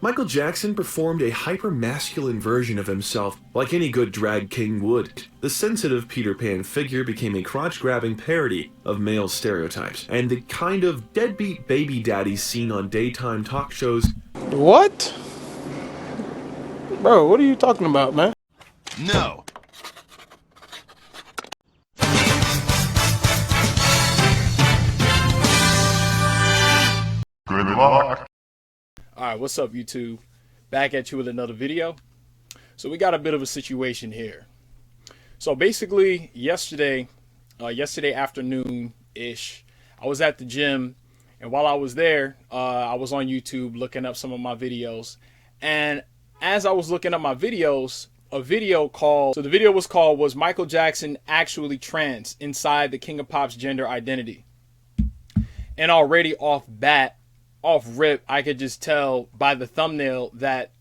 Michael Jackson performed a hyper-masculine version of himself like any good drag king would. The sensitive Peter Pan figure became a crotch-grabbing parody of male stereotypes, and the kind of deadbeat baby daddies seen on daytime talk shows. What? Bro, what are you talking about, man? No. Good luck. Alright, what's up YouTube? Back at you with another video. So we got a bit of a situation here. So basically yesterday afternoon-ish, I was at the gym, and while I was there, I was on YouTube looking up some of my videos. And as I was looking up my videos, the video was called "Was Michael Jackson Actually Trans? Inside the King of Pop's Gender Identity?" And already off rip, I could just tell by the thumbnail that,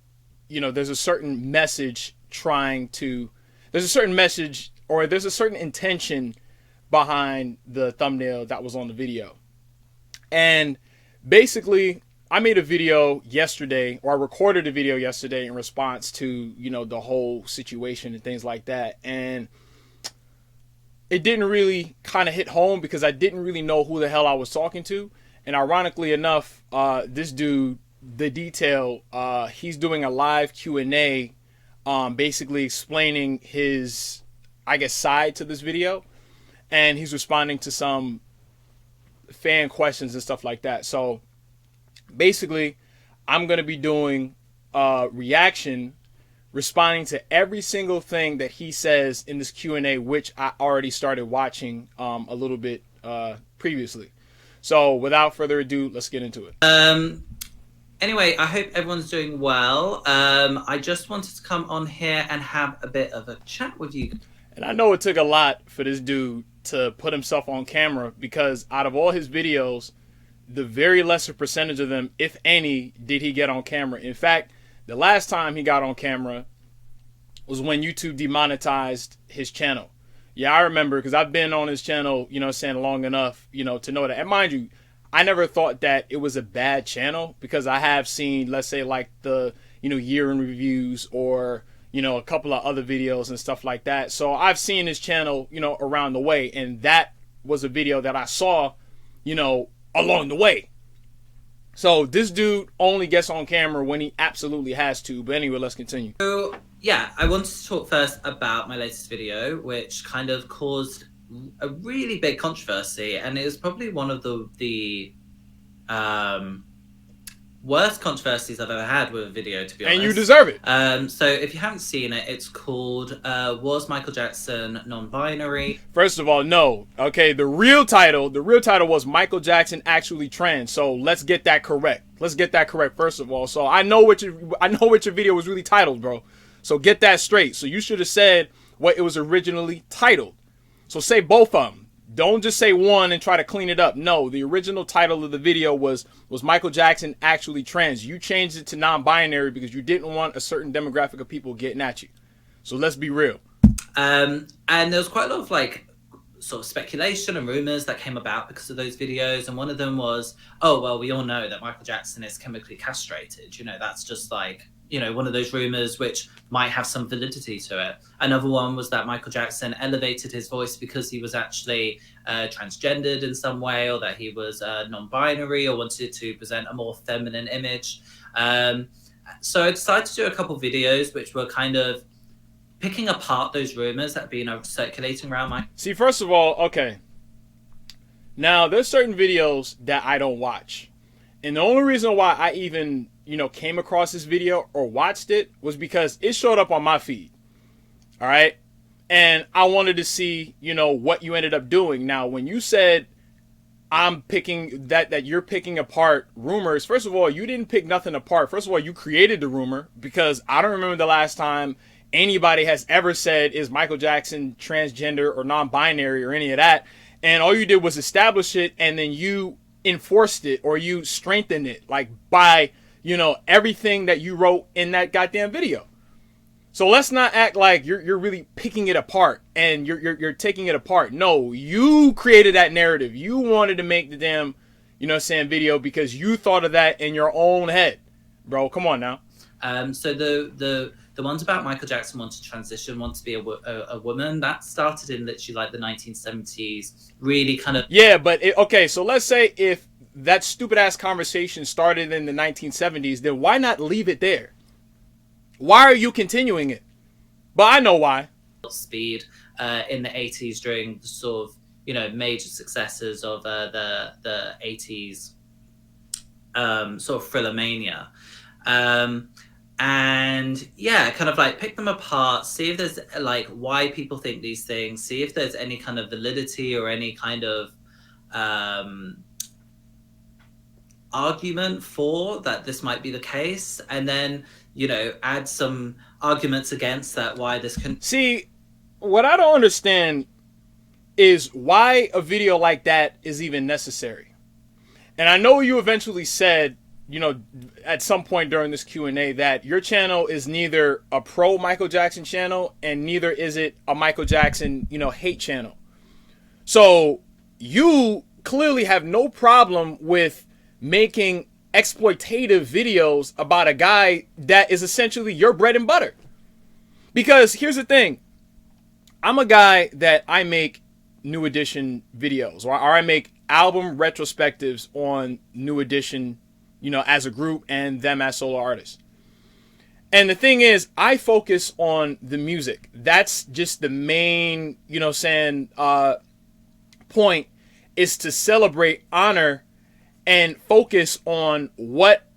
you know, there's a certain message there's a certain intention behind the thumbnail that was on the video. And basically, I made a video yesterday, or I recorded a video yesterday in response to, you know, the whole situation and things like that. And it didn't really kind of hit home because I didn't really know who the hell I was talking to. And ironically enough, this dude, The Detail, he's doing a live Q&A, basically explaining his, I guess, side to this video. And he's responding to some fan questions and stuff like that. So basically, I'm going to be doing a reaction, responding to every single thing that he says in this Q&A, which I already started watching a little bit previously. So without further ado, let's get into it. Anyway, I hope everyone's doing well. I just wanted to come on here and have a bit of a chat with you. And I know it took a lot for this dude to put himself on camera, because out of all his videos, the very lesser percentage of them, if any, did he get on camera. In fact, the last time he got on camera was when YouTube demonetized his channel. Yeah, I remember, because I've been on his channel, you know, saying long enough, you know, to know that. And mind you, I never thought that it was a bad channel, because I have seen, let's say, like the, you know, year in reviews, or, you know, a couple of other videos and stuff like that. So I've seen his channel, you know, around the way. And that was a video that I saw, you know, along the way. So this dude only gets on camera when he absolutely has to. But anyway, let's continue. So yeah, I wanted to talk first about my latest video, which kind of caused a really big controversy, and it was probably one of the worst controversies I've ever had with a video, to be honest. And you deserve it. So if you haven't seen it, it's called "Was Michael Jackson Non-Binary?" First of all, no. Okay, the real title was "Michael Jackson Actually Trans?" So let's get that correct. Let's get that correct first of all. So I know what your video was really titled, bro. So get that straight. So you should have said what it was originally titled. So say both of them. Don't just say one and try to clean it up. No, the original title of the video was Michael Jackson Actually Trans? You changed it to non-binary because you didn't want a certain demographic of people getting at you. So let's be real. And there was quite a lot of like sort of speculation and rumors that came about because of those videos. And one of them was, oh, well, we all know that Michael Jackson is chemically castrated. You know, that's just like, you know, one of those rumors which might have some validity to it. Another one was that Michael Jackson elevated his voice because he was actually transgendered in some way, or that he was non-binary or wanted to present a more feminine image. So I decided to do a couple videos which were kind of picking apart those rumors that have been circulating around my... See, first of all, okay. Now, there's certain videos that I don't watch. And the only reason why I even, you know, came across this video or watched it was because it showed up on my feed. All right. And I wanted to see, you know, what you ended up doing. Now, when you said I'm picking that you're picking apart rumors, first of all, you didn't pick nothing apart. First of all, you created the rumor, because I don't remember the last time anybody has ever said, is Michael Jackson transgender or non-binary or any of that. And all you did was establish it, and then you enforced it, or you strengthened it, like by, you know, everything that you wrote in that goddamn video. So let's not act like you're really picking it apart and you're taking it apart. No, you created that narrative. You wanted to make the damn, you know what I'm saying, video because you thought of that in your own head. bro. Come on now. So the ones about Michael Jackson wanting to transition, want to be a woman, that started in literally like the 1970s. Really kind of Yeah, but okay. So let's say if that stupid ass conversation started in the 1970s, then why not leave it there? Why are you continuing it? But I know why. speed in the 80s during the sort of major successes of the 80s sort of thriller mania. And yeah, kind of like pick them apart, see if there's like why people think these things, see if there's any kind of validity or any kind of argument for that this might be the case, and then add some arguments against that why this can. See, what I don't understand is why a video like that is even necessary. And I know you eventually said, at some point during this Q&A that your channel is neither a pro Michael Jackson channel and neither is it a Michael Jackson, hate channel. So you clearly have no problem with making exploitative videos about a guy that is essentially your bread and butter. Because here's the thing. I'm a guy that I make New Edition videos, or I make album retrospectives on New Edition, as a group and them as solo artists. And the thing is, I focus on the music. That's just the main, point, is to celebrate, honor, and focus on what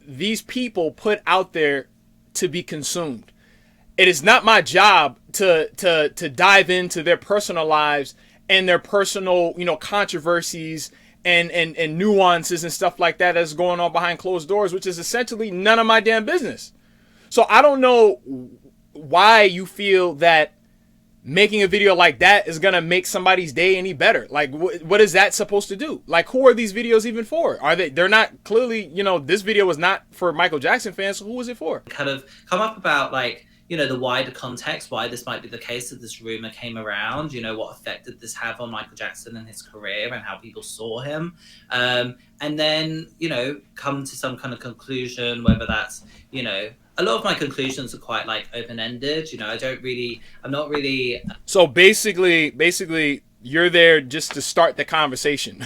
these people put out there to be consumed. It is not my job to dive into their personal lives and their personal, controversies and nuances and stuff like that that's going on behind closed doors, which is essentially none of my damn business. So I don't know why you feel that making a video like that is going to make somebody's day any better. Like, what is that supposed to do? Like, who are these videos even for? They're not clearly, this video was not for Michael Jackson fans. So who was it for? Kind of come up about like, the wider context, why this might be the case that this rumor came around, what effect did this have on Michael Jackson and his career and how people saw him. And then, come to some kind of conclusion, whether that's, a lot of my conclusions are quite like open-ended. I'm not really. So basically you're there just to start the conversation.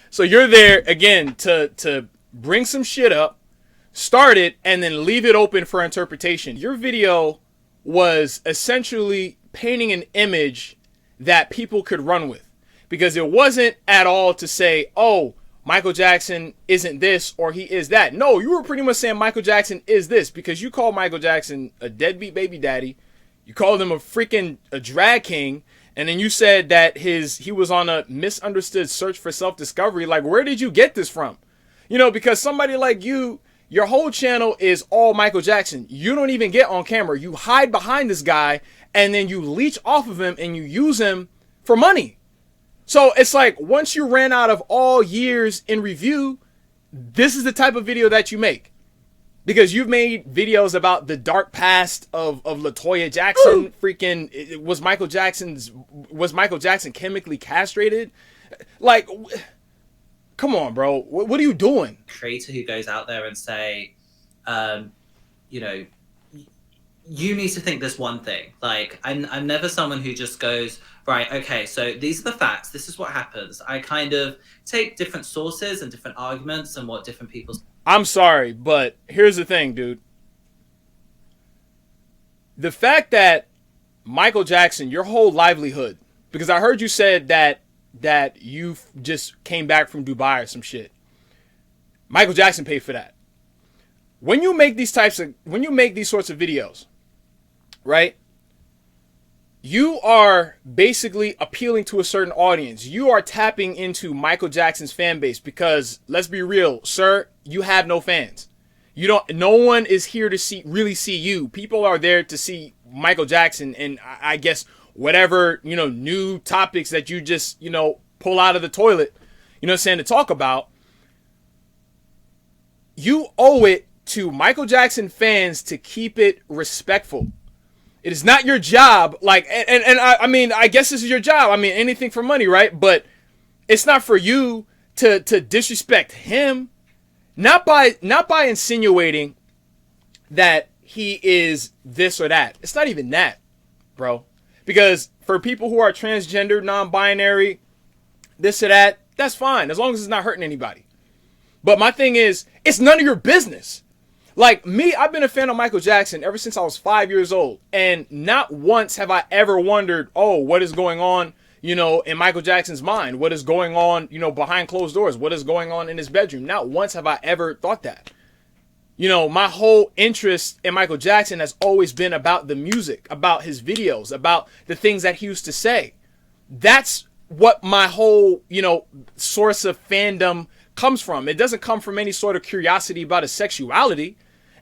So you're there again to bring some shit up, start it, and then leave it open for interpretation. Your video was essentially painting an image that people could run with, because it wasn't at all to say, oh, Michael Jackson isn't this or he is that. No, you were pretty much saying Michael Jackson is this, because you called Michael Jackson a deadbeat baby daddy. You called him a drag king. And then you said that he was on a misunderstood search for self-discovery. Like, where did you get this from? Because somebody like you, your whole channel is all Michael Jackson. You don't even get on camera. You hide behind this guy and then you leech off of him and you use him for money. So it's like, once you ran out of all years in review, this is the type of video that you make. Because you've made videos about the dark past of LaToya Jackson. Freaking, was Michael Jackson chemically castrated? Like, come on, bro. What are you doing? Creator who goes out there and say, you need to think this one thing. Like, I'm never someone who just goes, right, okay, so these are the facts. This is what happens. I kind of take different sources and different arguments and what different people. I'm sorry, but here's the thing, dude. The fact that Michael Jackson, your whole livelihood, because I heard you said that you just came back from Dubai or some shit. Michael Jackson paid for that. When you make these sorts of videos, right? You are basically appealing to a certain audience. You are tapping into Michael Jackson's fan base because, let's be real, sir, you have no fans. No one is here to really see you. People are there to see Michael Jackson and I guess whatever, new topics that you just, pull out of the toilet, to talk about. You owe it to Michael Jackson fans to keep it respectful. It is not your job, like, and I mean, I guess this is your job. I mean, anything for money, right? But it's not for you to disrespect him. Not by insinuating that he is this or that. It's not even that, bro. Because for people who are transgender, non-binary, this or that, that's fine, as long as it's not hurting anybody. But my thing is, it's none of your business. Like me, I've been a fan of Michael Jackson ever since I was 5 years old. And not once have I ever wondered, oh, what is going on, in Michael Jackson's mind? What is going on, behind closed doors? What is going on in his bedroom? Not once have I ever thought that. My whole interest in Michael Jackson has always been about the music, about his videos, about the things that he used to say. That's what my whole, source of fandom comes from. It doesn't come from any sort of curiosity about his sexuality.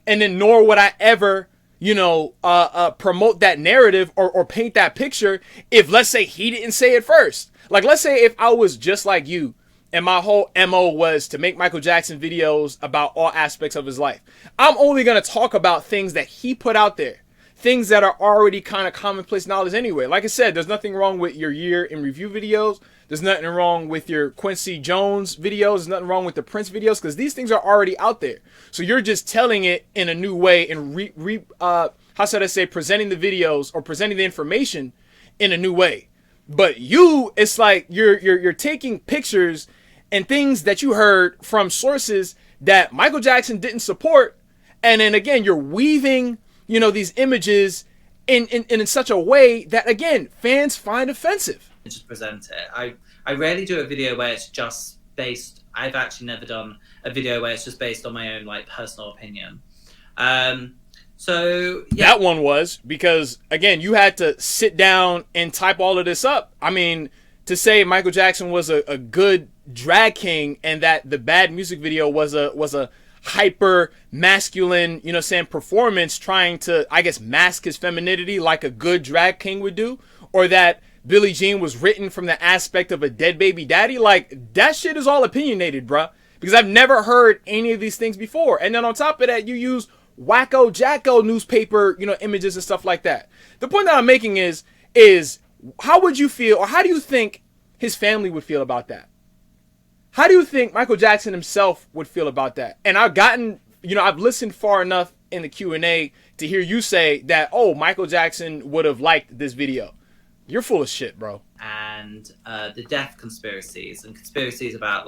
And then nor would I ever, promote that narrative or paint that picture if, let's say, he didn't say it first. Like, let's say if I was just like you and my whole MO was to make Michael Jackson videos about all aspects of his life. I'm only going to talk about things that he put out there. Things that are already kind of commonplace knowledge anyway. Like I said, there's nothing wrong with your year in review videos. There's nothing wrong with your Quincy Jones videos. There's nothing wrong with the Prince videos because these things are already out there. So you're just telling it in a new way and presenting the videos or presenting the information in a new way. But it's like you're taking pictures and things that you heard from sources that Michael Jackson didn't support, and then again you're weaving these images in such a way that, again, fans find offensive. Just present it. I rarely do a video where it's just based. I've actually never done a video where it's just based on my own personal opinion. So yeah. That one was because, again, you had to sit down and type all of this up. I mean, to say Michael Jackson was a good drag king and that the bad music video was a hyper masculine, performance trying to, I guess, mask his femininity like a good drag king would do, or that Billie Jean was written from the aspect of a dead baby daddy. Like, that shit is all opinionated, bruh, because I've never heard any of these things before. And then on top of that, you use wacko jacko newspaper, images and stuff like that. The point that I'm making is how would you feel, or how do you think his family would feel about that? How do you think Michael Jackson himself would feel about that? And I've listened far enough in the Q&A to hear you say that, oh, Michael Jackson would have liked this video. You're full of shit, bro. And the death conspiracies and conspiracies about,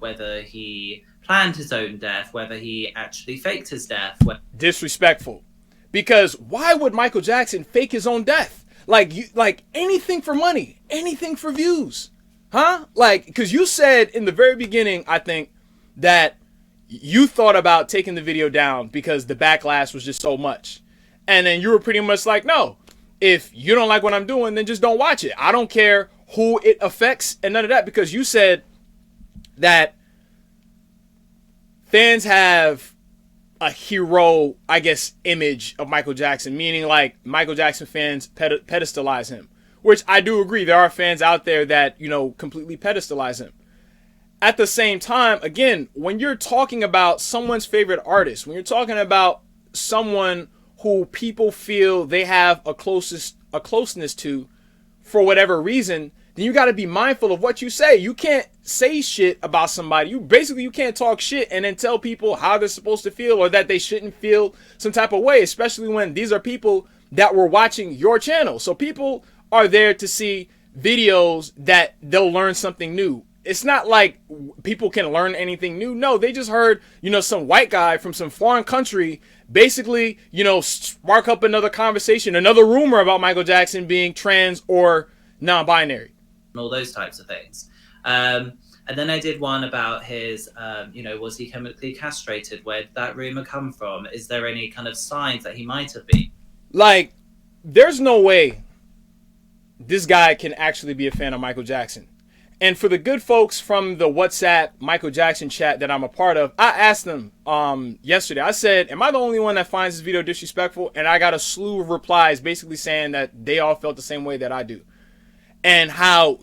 whether he planned his own death, whether he actually faked his death. Disrespectful. Because why would Michael Jackson fake his own death? Like anything for money, anything for views. Huh? Because you said in the very beginning, I think, that you thought about taking the video down because the backlash was just so much. And then you were pretty much like, no, if you don't like what I'm doing, then just don't watch it. I don't care who it affects and none of that, because you said that fans have a hero, I guess, image of Michael Jackson, meaning like Michael Jackson fans pedestalize him. Which I do agree, there are fans out there that, completely pedestalize him. At the same time, again, when you're talking about someone's favorite artist, when you're talking about someone who people feel they have a closeness to for whatever reason, then you got to be mindful of what you say. You can't say shit about somebody. You can't talk shit and then tell people how they're supposed to feel or that they shouldn't feel some type of way, especially when these are people that were watching your channel. So people are there to see videos that they'll learn something new. It's not like people can learn anything new. No, they just heard, some white guy from some foreign country basically, spark up another conversation, another rumor about Michael Jackson being trans or non-binary. All those types of things. And then I did one about his, was he chemically castrated? Where did that rumor come from? Is there any kind of signs that he might have been? There's no way this guy can actually be a fan of Michael Jackson. And for the good folks from the WhatsApp Michael Jackson chat that I'm a part of, I asked them yesterday, I said, am I the only one that finds this video disrespectful? And I got a slew of replies basically saying that they all felt the same way that I do. And how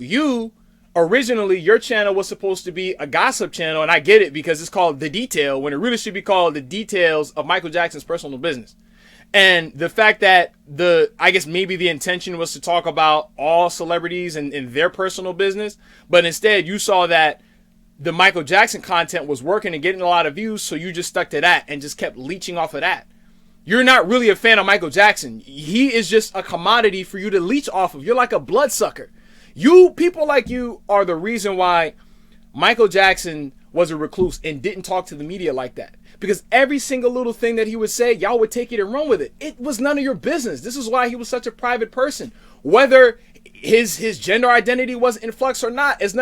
originally your channel was supposed to be a gossip channel, and I get it because it's called The Detail when it really should be called The Details of Michael Jackson's Personal Business. And the fact that I guess maybe the intention was to talk about all celebrities and their personal business, but instead you saw that the Michael Jackson content was working and getting a lot of views, so you just stuck to that and just kept leeching off of that. You're not really a fan of Michael Jackson. He is just a commodity for you to leech off of. You're like a bloodsucker. People like you are the reason why Michael Jackson was a recluse and didn't talk to the media like that. Because every single little thing that he would say, y'all would take it and run with it. It was none of your business. This is why he was such a private person. Whether his gender identity was in flux or not, it's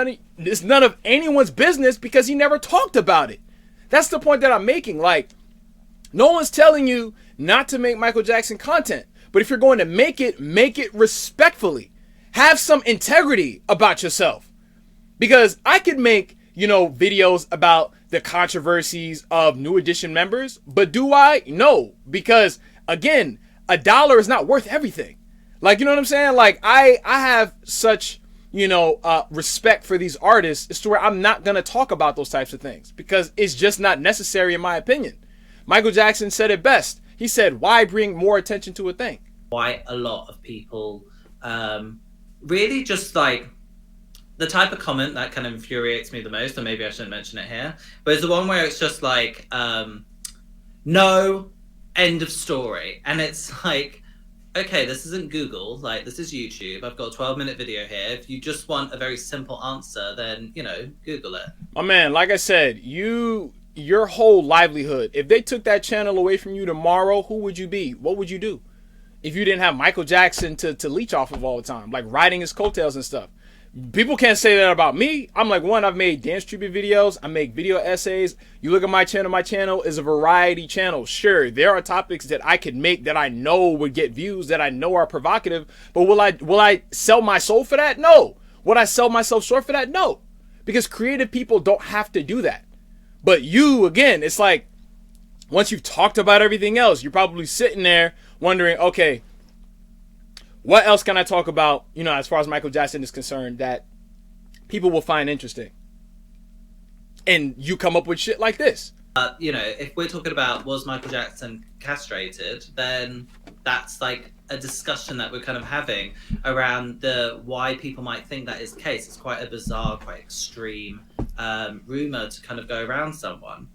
none of anyone's business because he never talked about it. That's the point that I'm making. Like, no one's telling you not to make Michael Jackson content. But if you're going to make it respectfully. Have some integrity about yourself. Because I could make, videos about the controversies of New Edition members. But do I? No. Because, again, $1 is not worth everything. Like, you know what I'm saying? Like, I have such, respect for these artists. It's to where I'm not going to talk about those types of things. Because it's just not necessary in my opinion. Michael Jackson said it best. He said, why bring more attention to a thing? Quite a lot of people really just like the type of comment that kind of infuriates me the most, or maybe I shouldn't mention it here, but it's the one where it's just like, no, end of story. And it's like, okay, this isn't Google, like this is YouTube. I've got a 12-minute video here. If you just want a very simple answer, then, Google it. My man, like I said, your whole livelihood, if they took that channel away from you tomorrow, who would you be? What would you do? If you didn't have Michael Jackson to leech off of all the time, like riding his coattails and stuff. People can't say that about me. I'm like, one, I've made dance tribute videos. I make video essays. You look at my channel is a variety channel. Sure, there are topics that I could make that I know would get views, that I know are provocative. But will I sell my soul for that? No. Would I sell myself short for that? No. Because creative people don't have to do that. But you, again, it's like, once you've talked about everything else, you're probably sitting there wondering, okay, what else can I talk about, as far as Michael Jackson is concerned, that people will find interesting? And you come up with shit like this. If we're talking about was Michael Jackson castrated, then that's like a discussion that we're kind of having around why people might think that is the case. It's quite a bizarre, quite extreme rumor to kind of go around someone.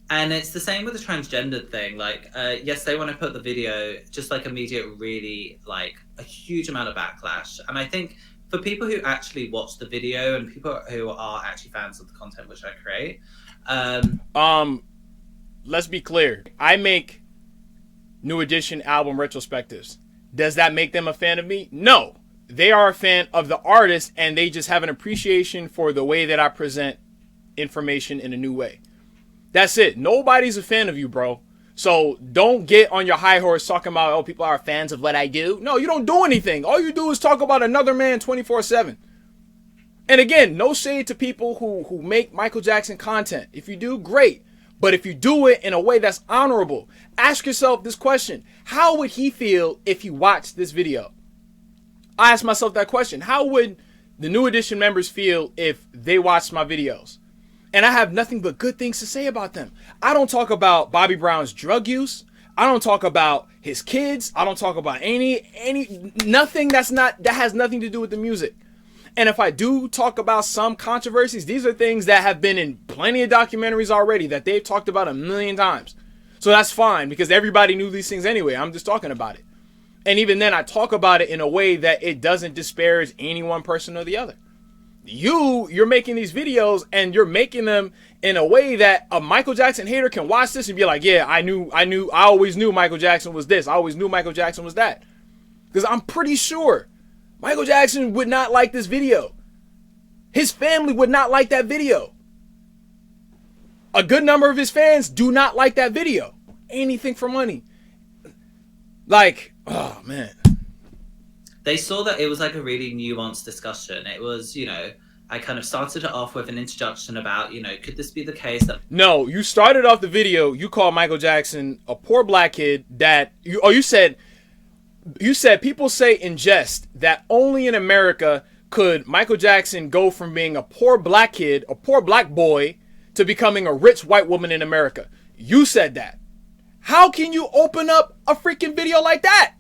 And it's the same with the transgender thing. Like, yes, they want to put the video, just like immediate, really like a huge amount of backlash. And I think for people who actually watch the video and people who are actually fans of the content which I create, let's be clear. I make New Edition album retrospectives. Does that make them a fan of me? No. They are a fan of the artist and they just have an appreciation for the way that I present information in a new way. That's it. Nobody's a fan of you, bro. So don't get on your high horse talking about, oh, people are fans of what I do. No, you don't do anything. All you do is talk about another man 24/7. And again, no shade to people who make Michael Jackson content. If you do, great. But if you do it in a way that's honorable, ask yourself this question. How would he feel if he watched this video? I asked myself that question. How would the New Edition members feel if they watched my videos? And I have nothing but good things to say about them. I don't talk about Bobby Brown's drug use. I don't talk about his kids. I don't talk about nothing that has nothing to do with the music. And if I do talk about some controversies, these are things that have been in plenty of documentaries already that they've talked about 1,000,000 times. So that's fine because everybody knew these things anyway. I'm just talking about it. And even then I talk about it in a way that it doesn't disparage any one person or the other. You're making these videos and you're making them in a way that a Michael Jackson hater can watch this and be like, yeah, I always knew Michael Jackson was this. I always knew Michael Jackson was that. Because I'm pretty sure Michael Jackson would not like this video. His family would not like that video. A good number of his fans do not like that video. Anything for money. Like, oh man. They saw that it was like a really nuanced discussion. It was, I kind of started it off with an introduction about, could this be the case that... No, you started off the video, you called Michael Jackson a poor black kid that... You said people say in jest that only in America could Michael Jackson go from being a poor black kid, a poor black boy, to becoming a rich white woman in America. You said that. How can you open up a freaking video like that?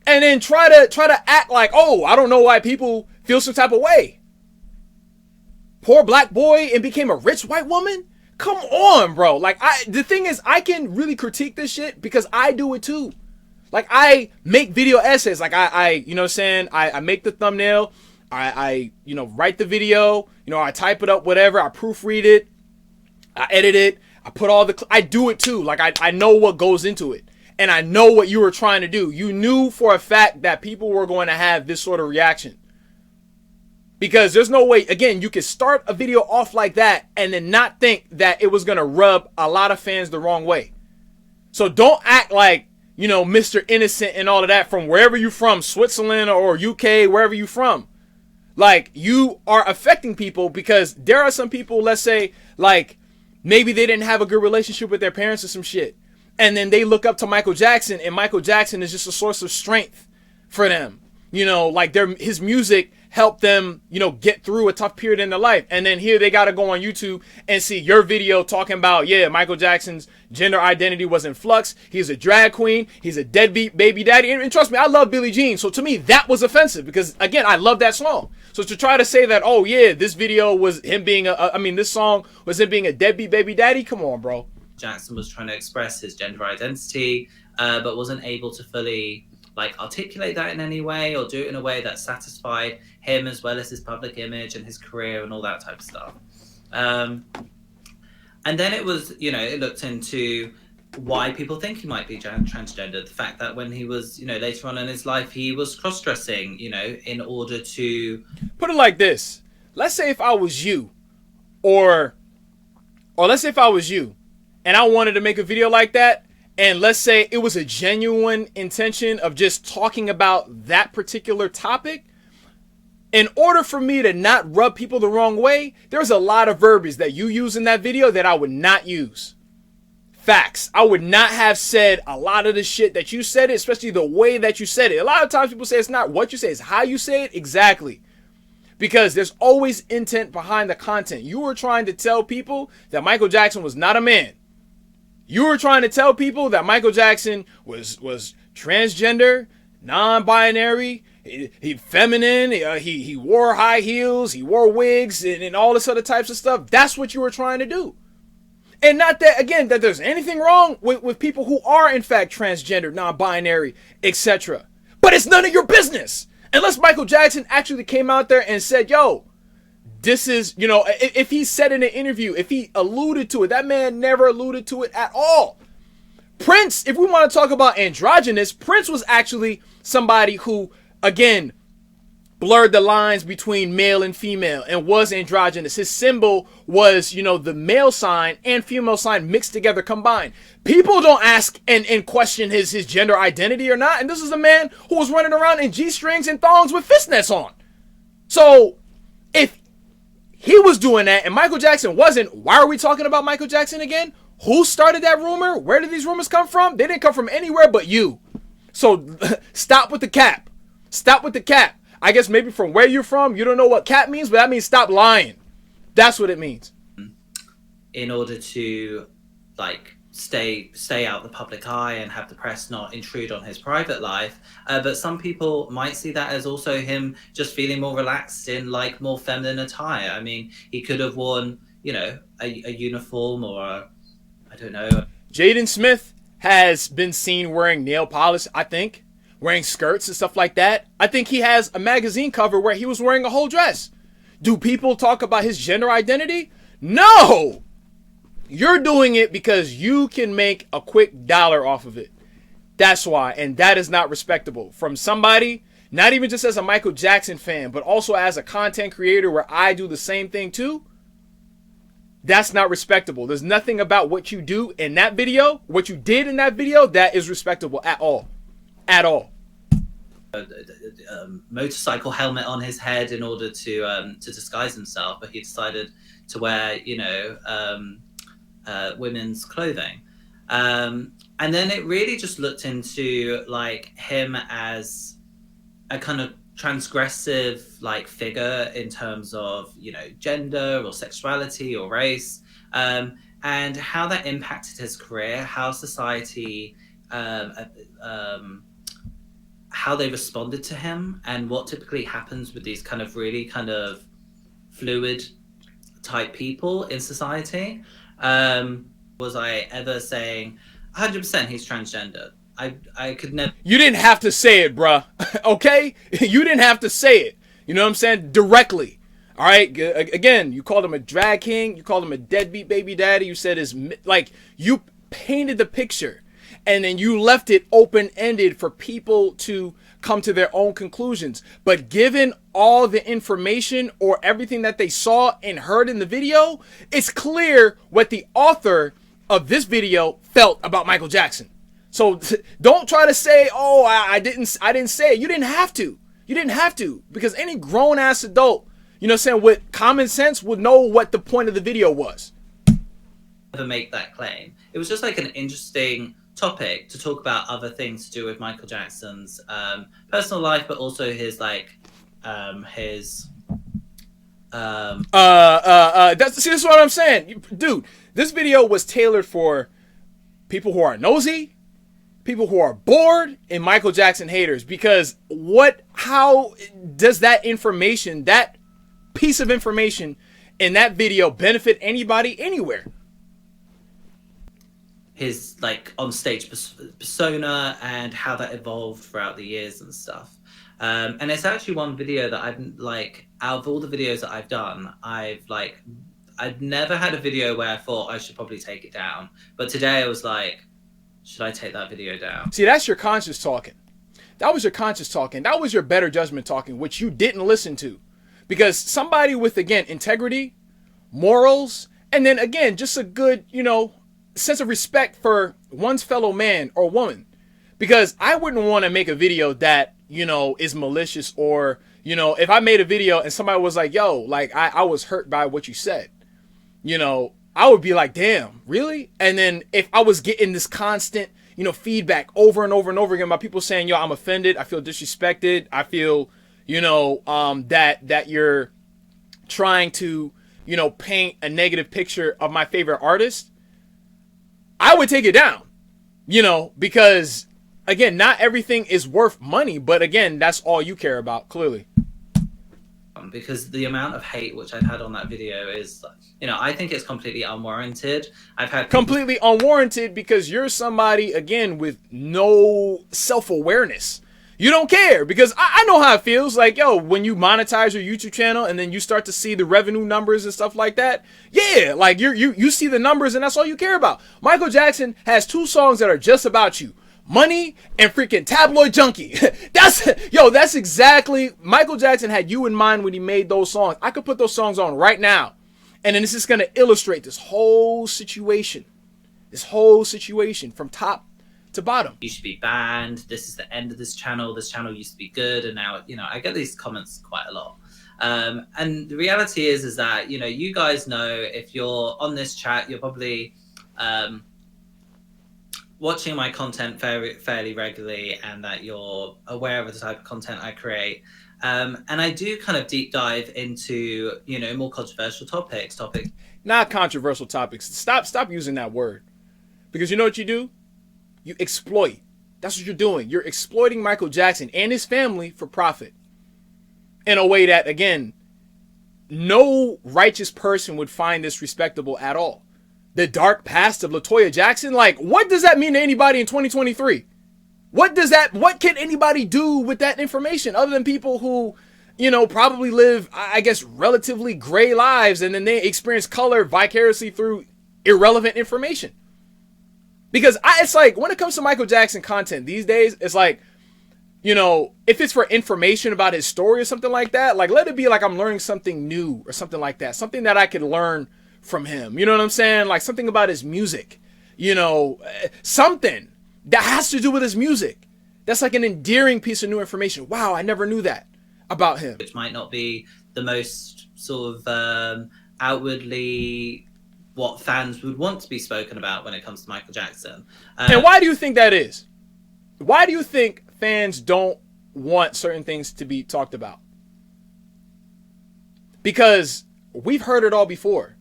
And then try to act like, oh, I don't know why people feel some type of way. poor black boy and became a rich white woman? Come on, bro. Like, the thing is, I can really critique this shit because I do it too. Like, I make video essays. Like, I you know what I'm saying? I make the thumbnail. I you know, write the video. You know, I type it up, whatever. I proofread it. I edit it. I put all the... I do it too. Like, I know what goes into it. And I know what you were trying to do. You knew for a fact that people were going to have this sort of reaction. Because there's no way, again, you could start a video off like that and then not think that it was going to rub a lot of fans the wrong way. So don't act like, you know, Mr. Innocent and all of that from wherever you're from, Switzerland or UK, wherever you're from. Like, you are affecting people because there are some people, let's say, like, maybe they didn't have a good relationship with their parents or some shit. And then they look up to Michael Jackson, and Michael Jackson is just a source of strength for them. You know, like his music helped them, you know, get through a tough period in their life. And then here they got to go on YouTube and see your video talking about, yeah, Michael Jackson's gender identity was in flux. He's a drag queen. He's a deadbeat baby daddy. And trust me, I love Billie Jean. So to me, that was offensive because, again, I love that song. So to try to say that, oh, yeah, this video was him being this song was him being a deadbeat baby daddy. Come on, bro. Jackson was trying to express his gender identity, but wasn't able to fully like articulate that in any way or do it in a way that satisfied him as well as his public image and his career and all that type of stuff. And then it was, you know, it looked into why people think he might be transgender. The fact that when he was, you know, later on in his life, he was cross-dressing, you know, in order to... Put it like this. Let's say if I was you, or let's say if I was you, and I wanted to make a video like that, and let's say it was a genuine intention of just talking about that particular topic, in order for me to not rub people the wrong way, there's a lot of verbiage that you use in that video that I would not use. Facts. I would not have said a lot of the shit that you said it, especially the way that you said it. A lot of times people say it's not what you say, it's how you say it. Exactly. Because there's always intent behind the content. You were trying to tell people that Michael Jackson was not a man. You were trying to tell people that Michael Jackson was transgender, non-binary, he feminine, he wore high heels, he wore wigs, and all this other types of stuff. That's what you were trying to do. And not that, again, that there's anything wrong with people who are, in fact, transgender, non-binary, etc. But it's none of your business. Unless Michael Jackson actually came out there and said, yo, this is, you know, if he said in an interview, if he alluded to it, that man never alluded to it at all. Prince, if we want to talk about androgynous, Prince was actually somebody who, again, blurred the lines between male and female and was androgynous. His symbol was, you know, the male sign and female sign mixed together, combined. People don't ask and question his gender identity or not. And this is a man who was running around in G-strings and thongs with fishnets on. So if he was doing that and Michael Jackson wasn't, why are we talking about Michael Jackson again? Who started that rumor? Where did these rumors come from? They didn't come from anywhere but you. So stop with the cap. Stop with the cap. I guess maybe from where you're from, you don't know what cap means, but that means stop lying. That's what it means. In order to, like, stay out the public eye and have the press not intrude on his private life. But some people might see that as also him just feeling more relaxed in, like, more feminine attire. I mean, he could have worn, you know, a uniform or I don't know. Jaden Smith has been seen wearing nail polish, I think. Wearing skirts and stuff like that. I think he has a magazine cover where he was wearing a whole dress. Do people talk about his gender identity? No! You're doing it because you can make a quick dollar off of it. That's why, and that is not respectable. From somebody, not even just as a Michael Jackson fan, but also as a content creator where I do the same thing too. That's not respectable. There's nothing about what you do in that video, what you did in that video, that is respectable at all. At all. Motorcycle helmet on his head in order to disguise himself, but he decided to wear, you know, women's clothing. And then it really just looked into, like, him as a kind of transgressive, like, figure in terms of, you know, gender or sexuality or race, and how that impacted his career, how society how they responded to him, and what typically happens with these kind of really kind of fluid type people in society. Was I ever saying 100% he's transgender? I could never. You didn't have to say it, bruh. Okay? You didn't have to say it. You know what I'm saying? Directly. All right? Again, you called him a drag king. You called him a deadbeat baby daddy. You said you painted the picture. And then you left it open-ended for people to come to their own conclusions. But given all the information or everything that they saw and heard in the video, it's clear what the author of this video felt about Michael Jackson. So don't try to say, oh, I didn't say it. You didn't have to. You didn't have to. Because any grown-ass adult, you know what I'm saying, with common sense would know what the point of the video was. Never make that claim. It was just like an interesting topic to talk about other things to do with Michael Jackson's personal life, but also his this is what I'm saying, dude. This video was tailored for people who are nosy, people who are bored, and Michael Jackson haters. Because how does that information, that piece of information in that video, benefit anybody anywhere? His like on stage persona and how that evolved throughout the years and stuff. And it's actually one video that I've like, out of all the videos that I've done, I've never had a video where I thought I should probably take it down. But today I was like, should I take that video down? See, that's your conscience talking. That was your conscience talking. That was your better judgment talking, which you didn't listen to. Because somebody with, again, integrity, morals, and then again, just a good, sense of respect for one's fellow man or woman. Because I wouldn't want to make a video that, is malicious, or, if I made a video and somebody was like, yo, like I was hurt by what you said, I would be like, damn, really? And then if I was getting this constant, feedback over and over and over again by people saying, yo, I'm offended, I feel disrespected, I feel, that you're trying to, paint a negative picture of my favorite artist, I would take it down, because again, not everything is worth money, but again, that's all you care about, clearly. Because the amount of hate which I've had on that video is, I think it's completely unwarranted. I've had completely unwarranted because you're somebody, again, with no self-awareness. You don't care, because I know how it feels. Like, yo, when you monetize your YouTube channel and then you start to see the revenue numbers and stuff like that, yeah, like you see the numbers and that's all you care about. Michael Jackson has 2 songs that are just about you. Money and freaking Tabloid Junkie. That's exactly, Michael Jackson had you in mind when he made those songs. I could put those songs on right now, and then this is going to illustrate this whole situation from top to bottom. You should be banned. This is the end of this channel. This channel used to be good, and now, I get these comments quite a lot. And the reality is that, you guys know, if you're on this chat, you're probably watching my content fairly regularly, and that you're aware of the type of content I create. And I do kind of deep dive into, more controversial topics. Not controversial topics. Stop using that word. Because you know what you do? You exploit. That's what you're doing. You're exploiting Michael Jackson and his family for profit. In a way that, again, no righteous person would find this respectable at all. The dark past of LaToya Jackson, like, what does that mean to anybody in 2023? What can anybody do with that information other than people who, probably live, I guess, relatively gray lives, and then they experience color vicariously through irrelevant information? Because it's like, when it comes to Michael Jackson content these days, it's like, if it's for information about his story or something like that, like, let it be like I'm learning something new or something like that. Something that I could learn from him. You know what I'm saying? Like something about his music. Something that has to do with his music. That's like an endearing piece of new information. Wow, I never knew that about him. Which might not be the most sort of outwardly what fans would want to be spoken about when it comes to Michael Jackson. And why do you think that is? Why do you think fans don't want certain things to be talked about? Because we've heard it all before.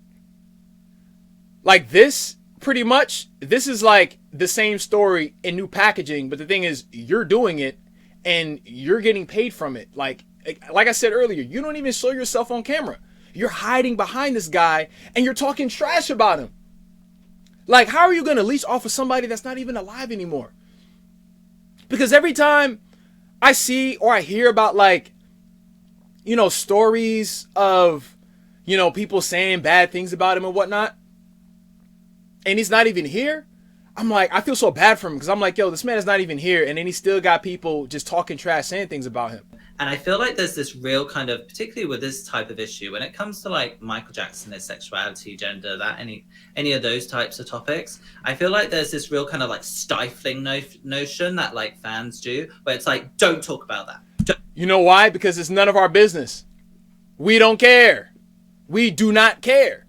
Like this, pretty much, this is like the same story in new packaging, but the thing is, you're doing it and you're getting paid from it. Like I said earlier, you don't even show yourself on camera. you're hiding behind this guy and you're talking trash about him. Like, how are you going to leech off of somebody that's not even alive anymore? Because every time I see or I hear about, like, you know, stories of, you know, people saying bad things about him and whatnot, and he's not even here, I'm like, I feel so bad for him, because I'm like, yo, this man is not even here, and then he still got people just talking trash, saying things about him. And I feel like there's this real kind of, particularly with this type of issue, when it comes to like Michael Jackson, his sexuality, gender, that any of those types of topics, I feel like there's this real kind of like stifling notion that like fans do, where it's like, don't talk about that. You know why? Because it's none of our business. We don't care. We do not care.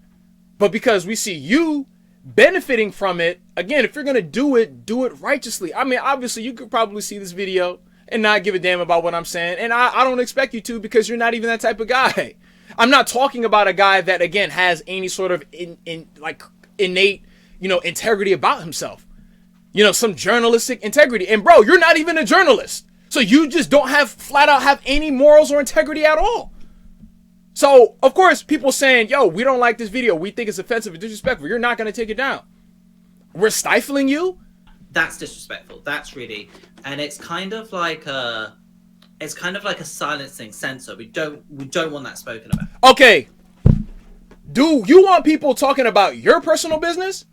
But because we see you benefiting from it, again, if you're going to do it righteously. I mean, obviously, you could probably see this video and not give a damn about what I'm saying. And I don't expect you to, because you're not even that type of guy. I'm not talking about a guy that, again, has any sort of innate, you know, integrity about himself. You know, some journalistic integrity. And bro, you're not even a journalist. So you just don't flat out have any morals or integrity at all. So, of course, people saying, yo, we don't like this video. We think it's offensive and disrespectful. You're not going to take it down. We're stifling you? That's disrespectful. That's really, and it's kind of like a silencing censor. We don't want that spoken about. Okay. Do you want people talking about your personal business?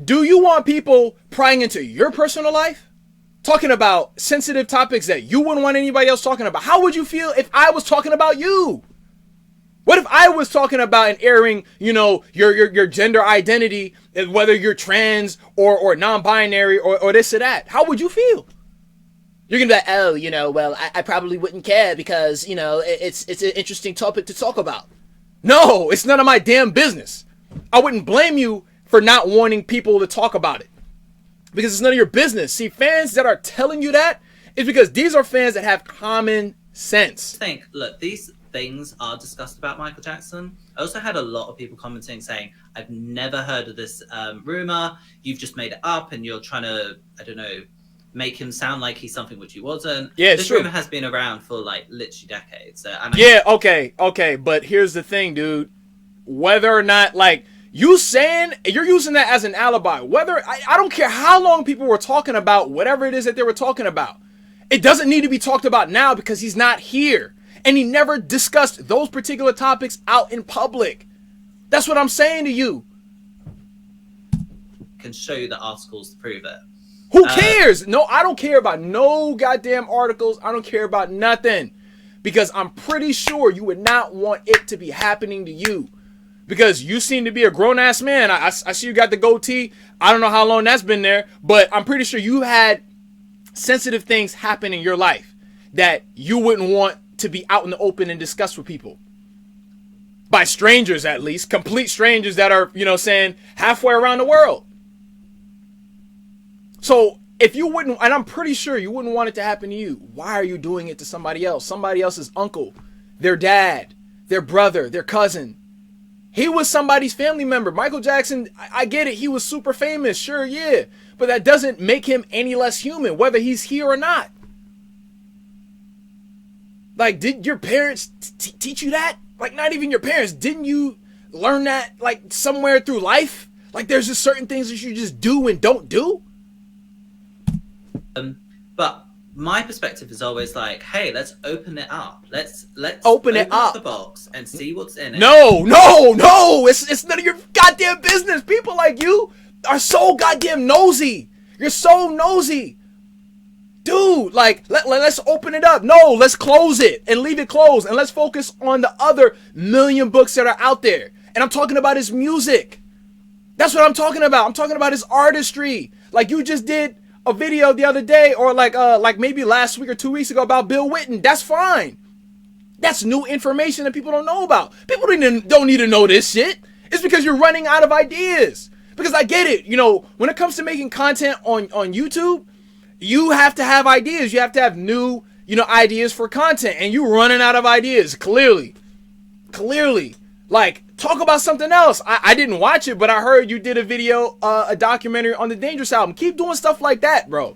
Do you want people prying into your personal life? Talking about sensitive topics that you wouldn't want anybody else talking about? How would you feel if I was talking about you? What if I was talking about and airing, you know, your gender identity, whether you're trans or non-binary or this or that? How would you feel? You're going to be like, oh, you know, well, I probably wouldn't care because, you know, it's an interesting topic to talk about. No, it's none of my damn business. I wouldn't blame you for not wanting people to talk about it, because it's none of your business. See, fans that are telling you that is because these are fans that have common sense. Look, these things are discussed about Michael Jackson. I also had a lot of people commenting saying, I've never heard of this rumor. You've just made it up and you're trying to, I don't know, make him sound like he's something which he wasn't. Yeah, this true. rumor has been around for like literally decades. Okay. But here's the thing, dude. Whether or not, like, you saying you're using that as an alibi, whether I don't care how long people were talking about whatever it is that they were talking about. It doesn't need to be talked about now because he's not here. And he never discussed those particular topics out in public. That's what I'm saying to you. Can show you the articles to prove it. Who cares? No, I don't care about no goddamn articles. I don't care about nothing. Because I'm pretty sure you would not want it to be happening to you. Because you seem to be a grown-ass man. I see you got the goatee. I don't know how long that's been there. But I'm pretty sure you had sensitive things happen in your life that you wouldn't want to be out in the open and discussed with people. By strangers, at least. Complete strangers that are, you know, saying halfway around the world. So if you wouldn't, and I'm pretty sure you wouldn't want it to happen to you, why are you doing it to somebody else? Somebody else's uncle, their dad, their brother, their cousin. He was somebody's family member. Michael Jackson, I get it. He was super famous. Sure, yeah. But that doesn't make him any less human, whether he's here or not. Like, did your parents teach you that? Like, not even your parents. Didn't you learn that, like, somewhere through life? Like, there's just certain things that you just do and don't do? But my perspective is always like, hey, let's open it up. Let's open it up the box and see what's in it. No. It's none of your goddamn business. People like you are so goddamn nosy. You're so nosy. Dude, like, let's open it up. No, let's close it and leave it closed. And let's focus on the other million books that are out there. And I'm talking about his music. That's what I'm talking about. I'm talking about his artistry. Like, you just did a video the other day, or like maybe last week or 2 weeks ago, about Bill Witten. That's fine. That's new information that people don't know about. People don't need to know this shit. It's because you're running out of ideas. Because I get it. You know, when it comes to making content on YouTube, you have to have ideas. You have to have new, you know, ideas for content. And you're running out of ideas, clearly. Like, talk about something else. I didn't watch it, but I heard you did a video, a documentary on the Dangerous album. Keep doing stuff like that, bro.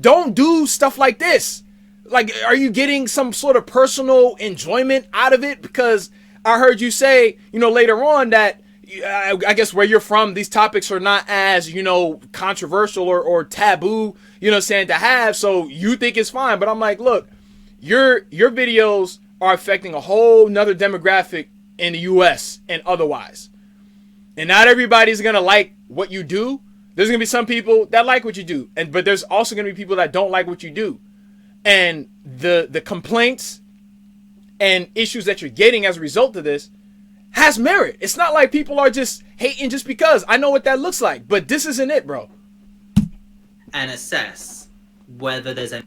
Don't do stuff like this. Like, are you getting some sort of personal enjoyment out of it? Because I heard you say, you know, later on that I guess where you're from, these topics are not as, you know, controversial or taboo, you know, saying to have. So you think it's fine. But I'm like, look, your videos are affecting a whole nother demographic in the US and otherwise. And not everybody's going to like what you do. There's going to be some people that like what you do. But there's also going to be people that don't like what you do. And the complaints and issues that you're getting as a result of this has merit. It's not like people are just hating just because. I know what that looks like, but this isn't it, bro. And assess whether there's any.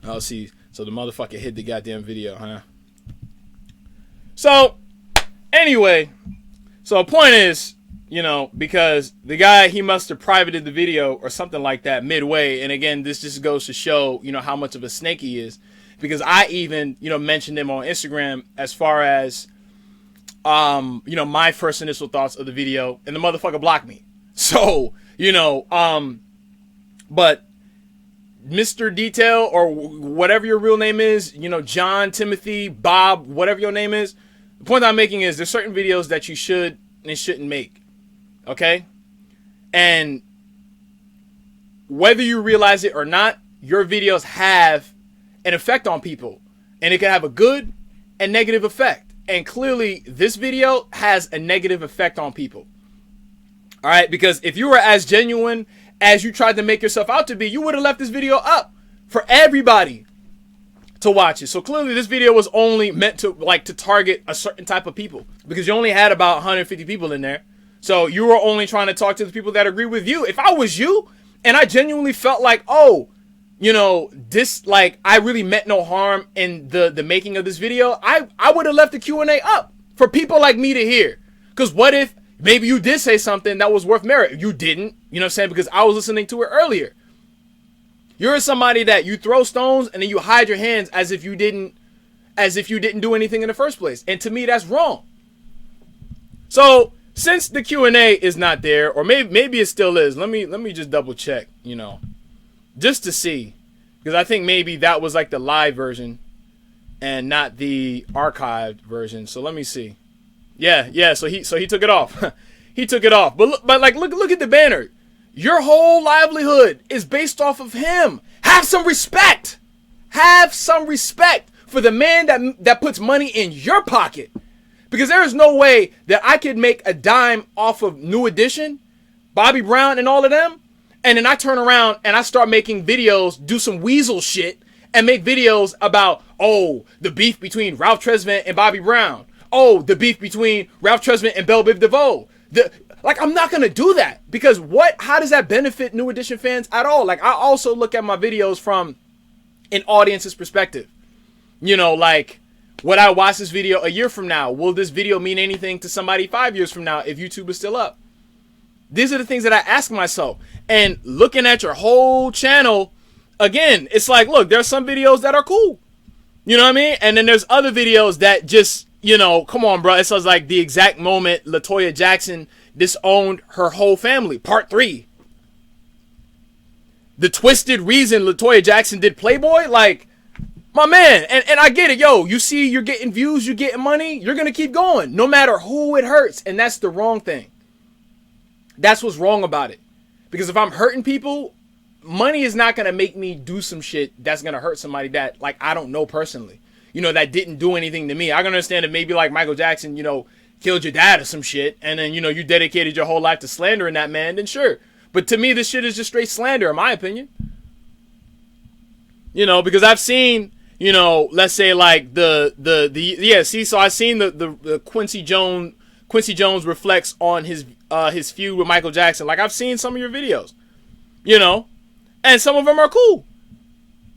Oh, see. So the motherfucker hit the goddamn video, huh? So, anyway. So the point is, you know, because the guy, he must have privated the video or something like that midway. And again, this just goes to show, you know, how much of a snake he is. Because I even, you know, mentioned him on Instagram as far as, you know, my first initial thoughts of the video. And the motherfucker blocked me. So, you know, but Mr. Detail or whatever your real name is, you know, John, Timothy, Bob, whatever your name is. The point I'm making is there's certain videos that you should and shouldn't make. Okay? And whether you realize it or not, your videos have an effect on people. And it can have a good and negative effect. And clearly, this video has a negative effect on people. All right? Because if you were as genuine as you tried to make yourself out to be, you would have left this video up for everybody to watch it. So clearly, this video was only meant to, like, to target a certain type of people. Because you only had about 150 people in there. So you were only trying to talk to the people that agree with you. If I was you and I genuinely felt like, oh, you know, this, like, I really meant no harm in the making of this video, I would have left the Q&A up for people like me to hear. Because what if maybe you did say something that was worth merit? You didn't, you know what I'm saying? Because I was listening to it earlier. You're somebody that you throw stones and then you hide your hands as if you didn't do anything in the first place. And to me, that's wrong. So since the Q&A is not there, or maybe it still is, let me just double check, you know, just to see, because I think maybe that was like the live version and not the archived version. So let me see. Yeah. So he took it off. He took it off. But look at the banner. Your whole livelihood is based off of him. Have some respect. Have some respect for the man that puts money in your pocket. Because there is no way that I could make a dime off of New Edition, Bobby Brown, and all of them. And then I turn around and I start making videos, do some weasel shit, and make videos about, oh, the beef between Ralph Tresvant and Bobby Brown. Oh, the beef between Ralph Tresvant and Belle Biv DeVoe. Like, I'm not going to do that. Because how does that benefit New Edition fans at all? Like, I also look at my videos from an audience's perspective. You know, like, would I watch this video a year from now? Will this video mean anything to somebody 5 years from now if YouTube is still up? These are the things that I ask myself. And looking at your whole channel, again, it's like, look, there's some videos that are cool. You know what I mean? And then there's other videos that just, you know, come on, bro. It sounds like the exact moment LaToya Jackson disowned her whole family. Part 3. The twisted reason LaToya Jackson did Playboy, like, my man, and I get it, yo, you see you're getting views, you're getting money, you're going to keep going, no matter who it hurts, and that's the wrong thing. That's what's wrong about it. Because if I'm hurting people, money is not going to make me do some shit that's going to hurt somebody that, like, I don't know personally, you know, that didn't do anything to me. I can understand that maybe, like, Michael Jackson, you know, killed your dad or some shit, and then, you know, you dedicated your whole life to slandering that man, then sure. But to me, this shit is just straight slander, in my opinion. You know, because I've seen, you know, let's say like so I've seen the Quincy Jones reflects on his feud with Michael Jackson. Like, I've seen some of your videos, you know, and some of them are cool.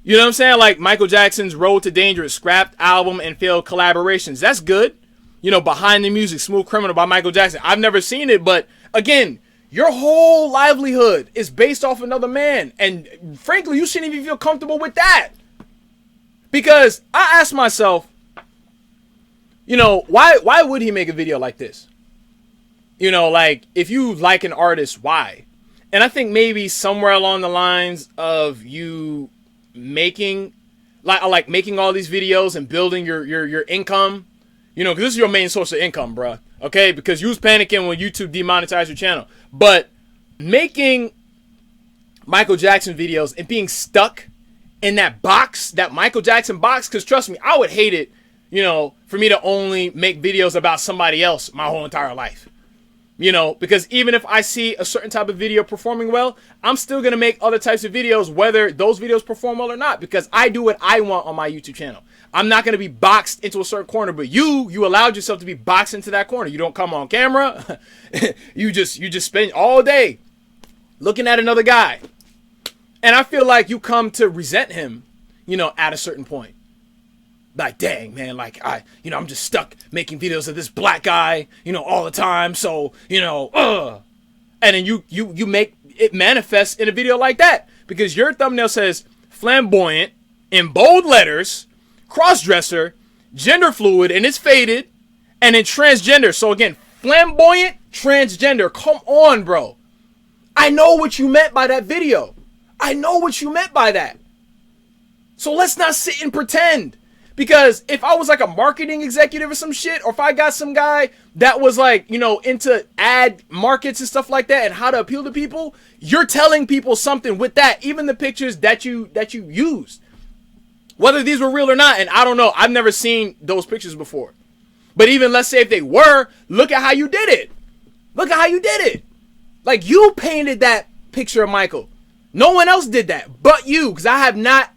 You know what I'm saying? Like Michael Jackson's Road to Dangerous, scrapped album and failed collaborations. That's good. You know, Behind the Music, Smooth Criminal by Michael Jackson. I've never seen it, but again, your whole livelihood is based off another man. And frankly, you shouldn't even feel comfortable with that. Because I asked myself, you know, why would he make a video like this? You know, like, if you like an artist, why? And I think maybe somewhere along the lines of you making like making all these videos and building your income, you know, because this is your main source of income, bruh. Okay, because you was panicking when YouTube demonetized your channel, but making Michael Jackson videos and being stuck in that box, that Michael Jackson box, because trust me, I would hate it, you know, for me to only make videos about somebody else my whole entire life. You know, because even if I see a certain type of video performing well, I'm still going to make other types of videos, whether those videos perform well or not, because I do what I want on my YouTube channel. I'm not going to be boxed into a certain corner, but you allowed yourself to be boxed into that corner. You don't come on camera. you just spend all day looking at another guy. And I feel like you come to resent him, you know, at a certain point. Like, dang, man, like, I'm just stuck making videos of this black guy, you know, all the time. So, you know, and then you make it manifest in a video like that because your thumbnail says flamboyant in bold letters, cross-dresser, gender fluid, and it's faded, and then transgender. So again, flamboyant, transgender. Come on, bro. I know what you meant by that video. I know what you meant by that. So let's not sit and pretend. Because if I was like a marketing executive or some shit, or if I got some guy that was like, you know, into ad markets and stuff like that and how to appeal to people, you're telling people something with that, even the pictures that you used. Whether these were real or not, and I don't know, I've never seen those pictures before. But even let's say if they were, look at how you did it. Look at how you did it. Like you painted that picture of Michael. No one else did that but you, because I have not...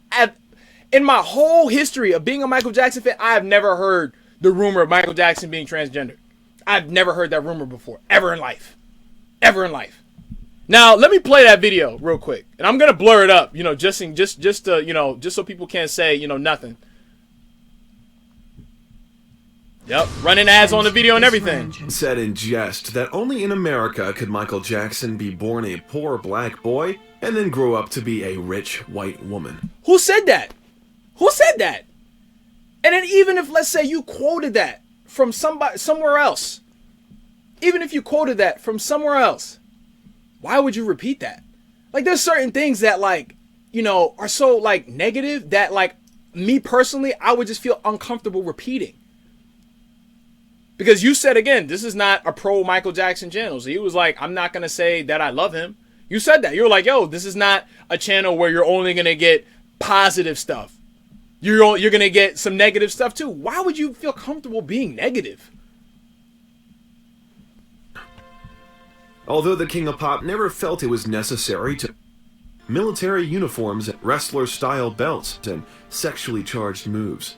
in my whole history of being a Michael Jackson fan, I have never heard the rumor of Michael Jackson being transgender. I've never heard that rumor before, ever in life. Ever in life. Now, let me play that video real quick. And I'm going to blur it up, you know, just to, you know, just so people can't say, you know, nothing. Yep, running ads on the video and everything. Said in jest that only in America could Michael Jackson be born a poor black boy and then grow up to be a rich white woman. Who said that? Who said that? And then even if, let's say, you quoted that from somewhere else, even if you quoted that from somewhere else, why would you repeat that? Like, there's certain things that, like, you know, are so, like, negative that, like, me personally, I would just feel uncomfortable repeating. Because you said, again, this is not a pro Michael Jackson channel. So he was like, I'm not going to say that I love him. You said that. You were like, yo, this is not a channel where you're only going to get positive stuff. You're going to get some negative stuff too. Why would you feel comfortable being negative? Although the King of Pop never felt it was necessary to military uniforms, wrestler-style belts, and sexually charged moves.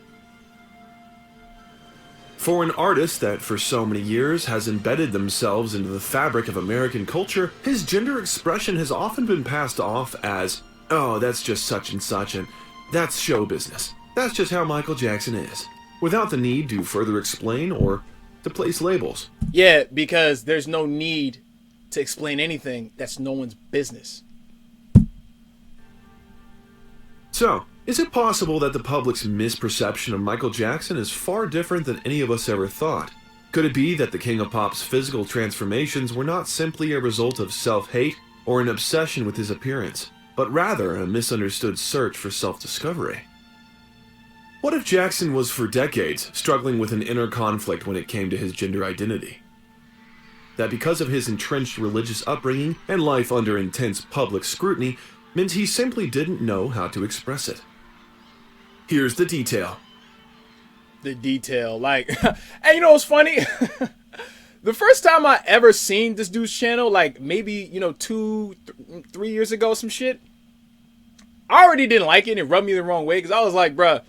For an artist that for so many years has embedded themselves into the fabric of American culture, his gender expression has often been passed off as, oh, that's just such and such, and that's show business. That's just how Michael Jackson is, without the need to further explain or to place labels. Yeah, because there's no need to explain anything that's no one's business. So, is it possible that the public's misperception of Michael Jackson is far different than any of us ever thought? Could it be that the King of Pop's physical transformations were not simply a result of self-hate or an obsession with his appearance, but rather a misunderstood search for self-discovery? What if Jackson was for decades struggling with an inner conflict when it came to his gender identity? That because of his entrenched religious upbringing and life under intense public scrutiny meant he simply didn't know how to express it. Here's the detail. The detail, like, and you know what's funny? The first time I ever seen this dude's channel, like maybe, you know, 3 years ago, some shit, I already didn't like it and it rubbed me the wrong way because I was like, bruh,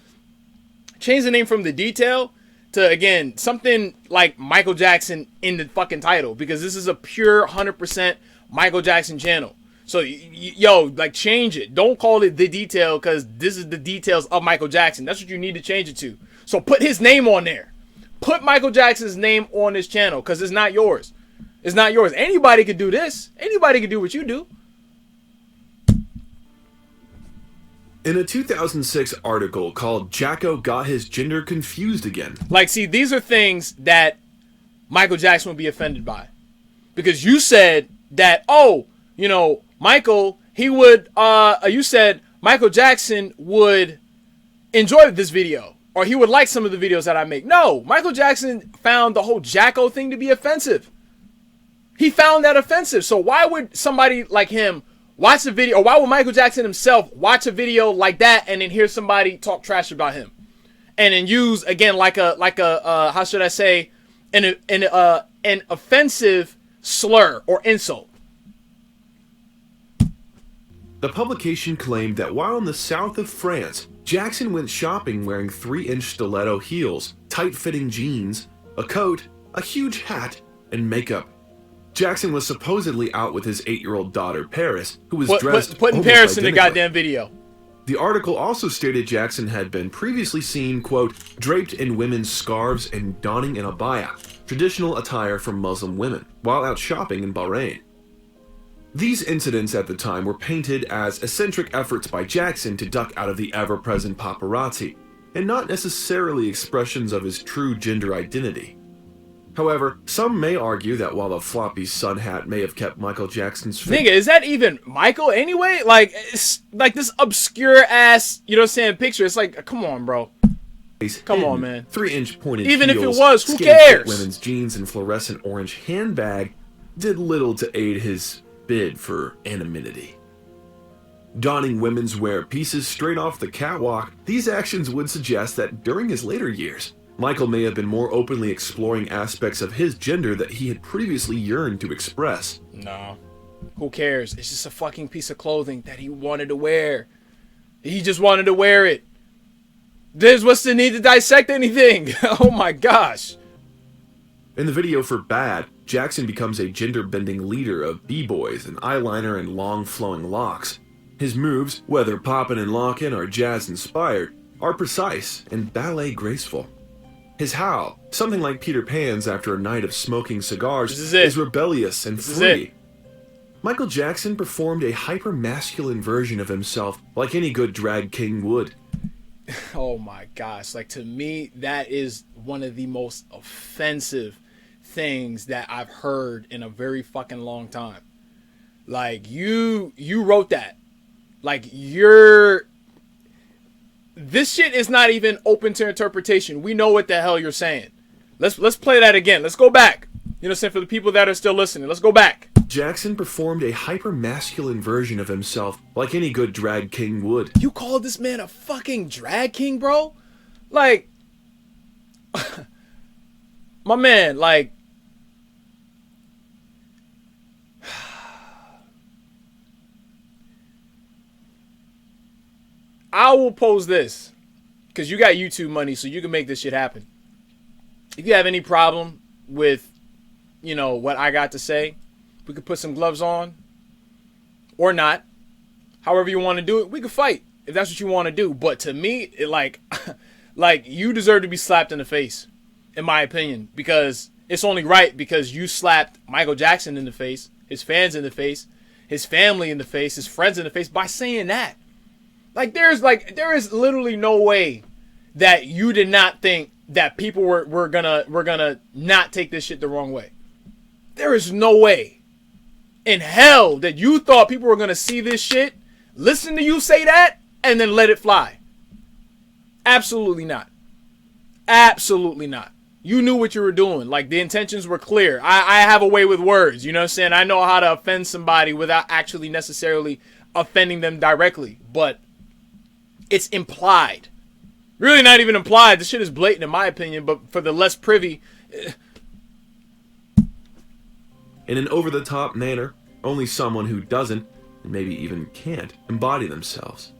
change the name from The Detail to, again, something like Michael Jackson in the fucking title, because this is a pure 100% Michael Jackson channel. So, yo, like, change it. Don't call it The Detail, because this is the details of Michael Jackson. That's what you need to change it to. So put his name on there. Put Michael Jackson's name on this channel, because it's not yours. It's not yours. Anybody could do this. Anybody could do what you do. In a 2006 article called Jacko Got His Gender Confused Again. Like, see, these are things that Michael Jackson would be offended by. Because you said that, oh, you know, Michael, he would, you said Michael Jackson would enjoy this video, or he would like some of the videos that I make. No, Michael Jackson found the whole Jacko thing to be offensive. He found that offensive. So why would somebody like him watch a video, or why would Michael Jackson himself watch a video like that and then hear somebody talk trash about him? And then use, again, like a how should I say, an offensive slur or insult. The publication claimed that while in the south of France, Jackson went shopping wearing 3-inch stiletto heels, tight-fitting jeans, a coat, a huge hat, and makeup. Jackson was supposedly out with his 8-year-old daughter, Paris, who was dressed putting Paris in the goddamn video. The article also stated Jackson had been previously seen, quote, draped in women's scarves and donning an abaya, traditional attire for Muslim women, while out shopping in Bahrain. These incidents at the time were painted as eccentric efforts by Jackson to duck out of the ever-present paparazzi, and not necessarily expressions of his true gender identity. However, some may argue that while a floppy sun hat may have kept Michael Jackson's Nigga, is that even Michael anyway? Like, it's like this obscure ass, you know what I'm saying, picture. It's like, come on, bro. Come on, man. 3-inch pointed even heels, if it was, who skin-fit cares? women's jeans and fluorescent orange handbag did little to aid his bid for anonymity. Donning women's wear pieces straight off the catwalk, these actions would suggest that during his later years, Michael may have been more openly exploring aspects of his gender that he had previously yearned to express. No. Who cares? It's just a fucking piece of clothing that he wanted to wear. He just wanted to wear it. There's what's the need to dissect anything? Oh my gosh. In the video for Bad, Jackson becomes a gender-bending leader of b-boys and eyeliner and long flowing locks. His moves, whether poppin' and lockin' or jazz-inspired, are precise and ballet graceful. His howl, something like Peter Pan's after a night of smoking cigars, is rebellious and free. Michael Jackson performed a hyper-masculine version of himself like any good drag king would. Oh my gosh, like, to me, that is one of the most offensive things that I've heard in a very fucking long time. Like, you wrote that. Like, this shit is not even open to interpretation. We know what the hell you're saying. Let's play that again. Let's go back. You know what I'm saying? For the people that are still listening, let's go back. Jackson performed a hyper-masculine version of himself like any good drag king would. You called this man a fucking drag king, bro? Like, my man, like, I will pose this, because you got YouTube money, so you can make this shit happen. If you have any problem with, you know, what I got to say, we could put some gloves on, or not. However you want to do it, we could fight, if that's what you want to do. But to me, it like, like, you deserve to be slapped in the face, in my opinion, because it's only right because you slapped Michael Jackson in the face, his fans in the face, his family in the face, his friends in the face, by saying that. Like, there is literally no way that you did not think that people were gonna not take this shit the wrong way. There is no way in hell that you thought people were gonna see this shit, listen to you say that, and then let it fly. Absolutely not. Absolutely not. You knew what you were doing. Like, the intentions were clear. I have a way with words, you know what I'm saying? I know how to offend somebody without actually necessarily offending them directly, but it's implied. Really not even implied. This shit is blatant in my opinion, but for the less privy. In an over-the-top manner, only someone who doesn't, and maybe even can't, embody themselves.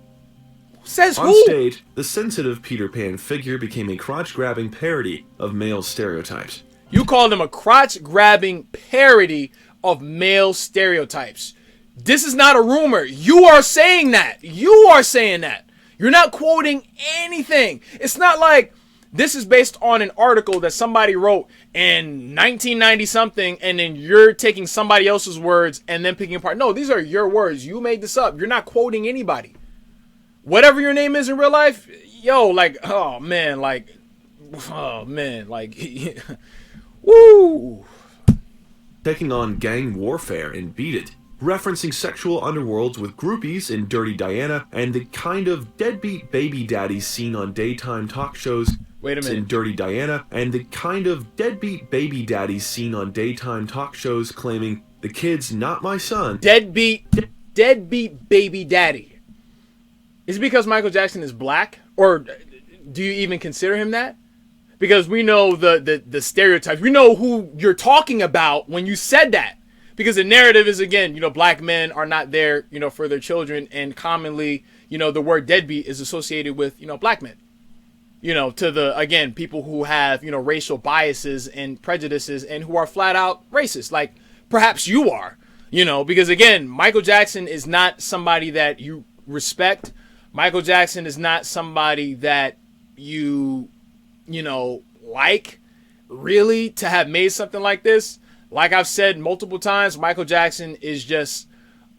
Says On who? stage, the sensitive Peter Pan figure became a crotch-grabbing parody of male stereotypes. You called him a crotch-grabbing parody of male stereotypes. This is not a rumor. You are saying that. You are saying that. You're not quoting anything. It's not like this is based on an article that somebody wrote in 1990 something, and then you're taking somebody else's words and then picking apart. No, these are your words. You made this up. You're not quoting anybody. Whatever your name is in real life, yo, like, oh man, like, woo. Taking on gang warfare in Beat It, referencing sexual underworlds with groupies in Dirty Diana and the kind of deadbeat baby daddies seen on daytime talk shows. Wait a minute. In Dirty Diana and the kind of deadbeat baby daddies seen on daytime talk shows claiming the kid's not my son. Deadbeat baby daddy. Is it because Michael Jackson is black, or do you even consider him that? Because we know the stereotypes. We know who you're talking about when you said that. Because the narrative is, again, black men are not there, for their children, and commonly, the word deadbeat is associated with, black men. To the, again, people who have, racial biases and prejudices and who are flat out racist, like perhaps you are, because again, Michael Jackson is not somebody that you respect. Michael Jackson is not somebody that you like, really, to have made something like this. Like I've said multiple times, Michael Jackson is just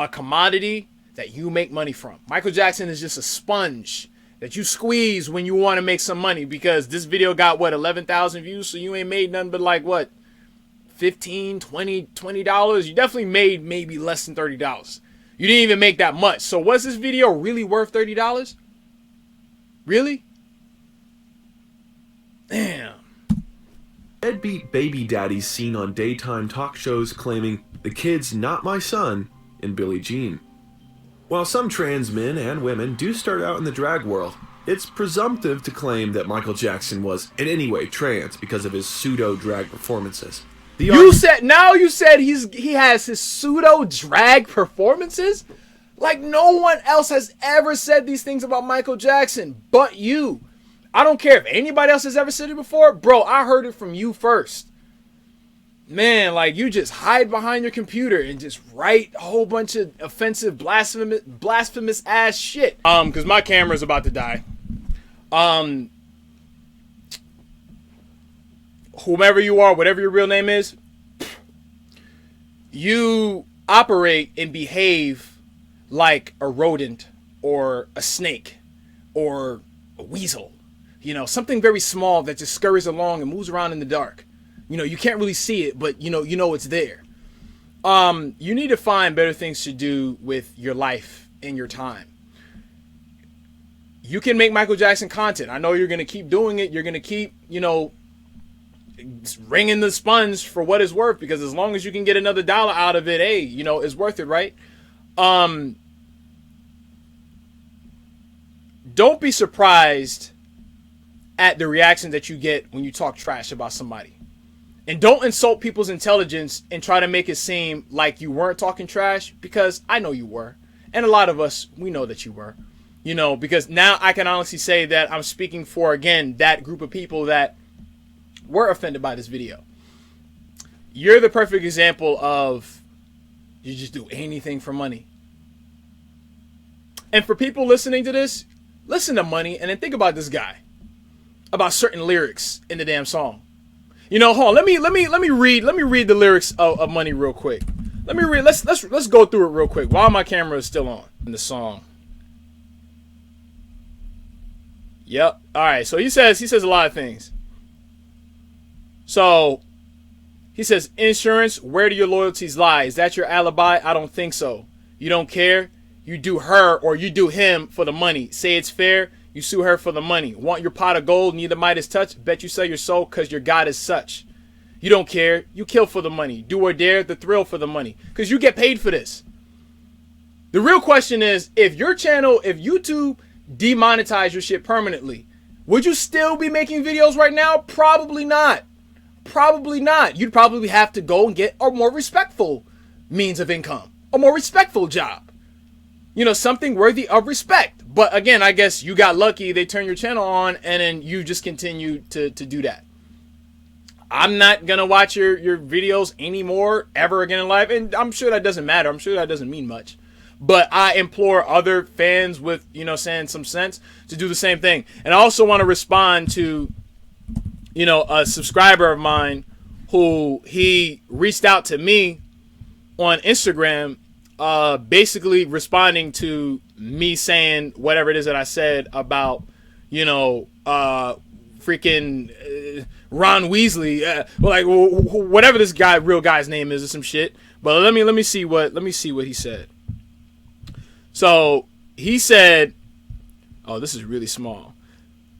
a commodity that you make money from. Michael Jackson is just a sponge that you squeeze when you want to make some money, because this video got 11,000 views, so you ain't made nothing but like what, $15, $20? You definitely made maybe less than $30. You didn't even make that much. So was this video really worth $30? Really? Damn. Deadbeat baby daddies seen on daytime talk shows claiming the kid's not my son in Billie Jean. While some trans men and women do start out in the drag world, it's presumptive to claim that Michael Jackson was in any way trans because of his pseudo-drag performances. You said he has his pseudo-drag performances? Like no one else has ever said these things about Michael Jackson but you. I don't care if anybody else has ever said it before. Bro, I heard it from you first. Man, like, you just hide behind your computer and just write a whole bunch of offensive, blasphemous ass shit. Because my camera's about to die. Whomever you are, whatever your real name is, you operate and behave like a rodent or a snake or a weasel. Something very small that just scurries along and moves around in the dark. You can't really see it, but you know it's there. You need to find better things to do with your life and your time. You can make Michael Jackson content. I know you're going to keep doing it. You're going to keep, wringing the sponge for what it's worth, because as long as you can get another dollar out of it, hey, it's worth it, right? Don't be surprised at the reaction that you get when you talk trash about somebody. And don't insult people's intelligence and try to make it seem like you weren't talking trash, because I know you were. And a lot of us, we know that you were. Because now I can honestly say that I'm speaking for, again, that group of people that were offended by this video. You're the perfect example of you just do anything for money. And for people listening to this, listen to Money and then think about this guy. About certain lyrics in the damn song. Hold on. Let me read the lyrics of Money real quick. Let's go through it real quick while my camera is still on in the song. Yep. All right. So he says a lot of things. So he says, insurance, where do your loyalties lie? Is that your alibi? I don't think so. You don't care? You do her or you do him for the money. Say it's fair? You sue her for the money. Want your pot of gold, neither Midas touch? Bet you sell your soul because your God is such. You don't care. You kill for the money. Do or dare, the thrill for the money. Because you get paid for this. The real question is, if YouTube demonetized your shit permanently, would you still be making videos right now? Probably not. Probably not. You'd probably have to go and get a more respectful means of income. A more respectful job. Something worthy of respect. But again, I guess you got lucky. They turned your channel on and then you just continue to do that. I'm not going to watch your videos anymore ever again in life. And I'm sure that doesn't matter. I'm sure that doesn't mean much. But I implore other fans with, saying some sense to do the same thing. And I also want to respond to, a subscriber of mine who he reached out to me on Instagram, basically responding to me saying whatever it is that I said about, freaking Ron Weasley, like whatever this real guy's name is or some shit. But let me see what he said. So he said, oh, this is really small.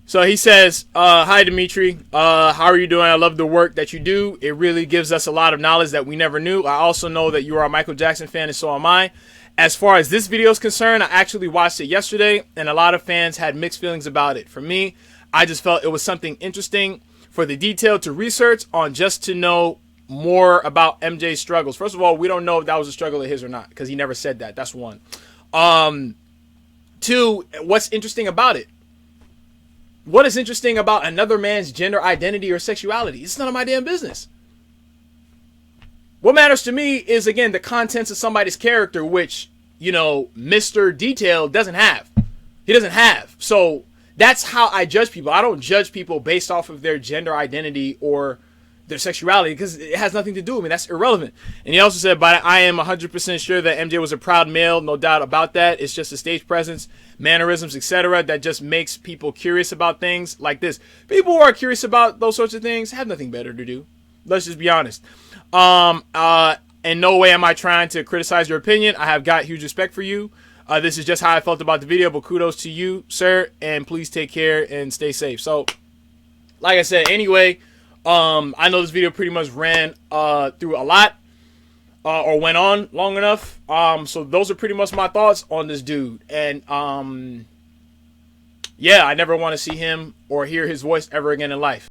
So he says, hi, Dimitri. How are you doing? I love the work that you do. It really gives us a lot of knowledge that we never knew. I also know that you are a Michael Jackson fan, and so am I. As far as this video is concerned, I actually watched it yesterday, and a lot of fans had mixed feelings about it. For me, I just felt it was something interesting for the detail to research on, just to know more about MJ's struggles. First of all, we don't know if that was a struggle of his or not, because he never said that. That's one. Two, what's interesting about it? What is interesting about another man's gender identity or sexuality? It's none of my damn business. What matters to me is, again, the contents of somebody's character, which, you know, Mr. Detail doesn't have. He doesn't have. So that's how I judge people. I don't judge people based off of their gender identity or their sexuality, because it has nothing to do with me. That's irrelevant. And he also said, but I am 100% sure that MJ was a proud male. No doubt about that. It's just a stage presence, mannerisms, etc. that just makes people curious about things like this. People who are curious about those sorts of things have nothing better to do. Let's just be honest. In no way am I trying to criticize your opinion. I have got huge respect for you. This is just how I felt about the video, but kudos to you, sir, and please take care and stay safe. So, like I said, anyway, I know this video pretty much ran through a lot, or went on long enough. So those are pretty much my thoughts on this dude. And yeah, I never want to see him or hear his voice ever again in life.